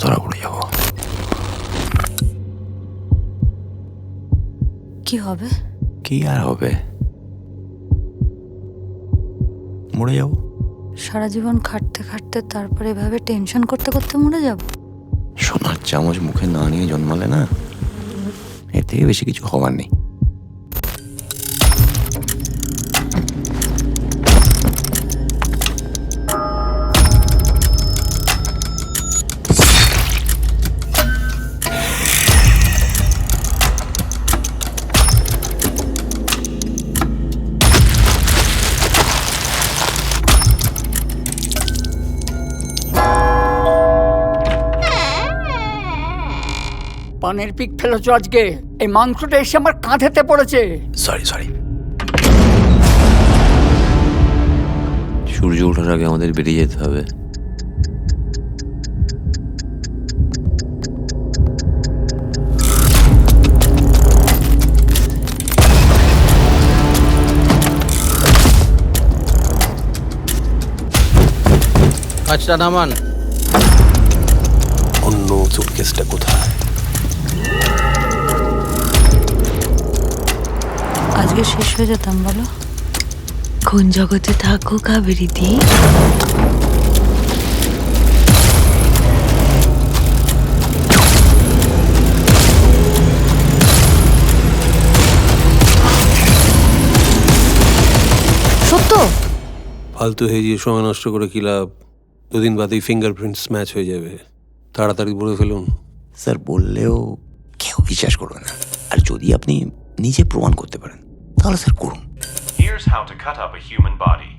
ধরা পড়ে যাব। কি হবে? কি আর হবে, মরে যাব। সারা জীবন খাটতে খাটতে তারপরে এভাবে টেনশন করতে করতে মরে যাব? সোনার চামচ মুখে না নিয়ে জন্মালে না, এর থেকে বেশি কিছু হবার নেই। পানের পিক ফেলেছো আজকে, এই মাংসটা এসে আমার কাঁধেতে পড়েছে। সরি সূর্য ওঠার আগে আমাদের বেরিয়ে যেতে হবে। কাজটা নামান। অন্য সুটকেসটা কোথায়? আজকে শেষ হয়ে যেতাম বলো। কোন জগতে থাকো কাবেরী দি? সত্য? ফালতু হেজিয়ে সময় নষ্ট করে কি লাভ? দুদিন বাদেই ফিঙ্গারপ্রিন্টস ম্যাচ হয়ে যাবে। তাড়াতাড়ি বলে ফেলুন। স্যার বললেও কেউ বিশ্বাস করবে না, আর যদি আপনি নিজে প্রমাণ করতে পারেন তাহলে স্যার করুন। Here's how to cut up a human body.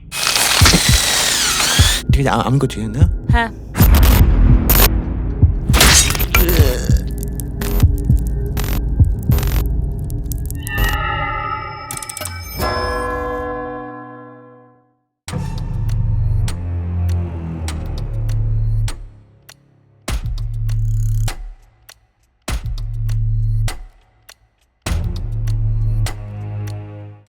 ঠিক আছে, আমি করছি না। হ্যাঁ।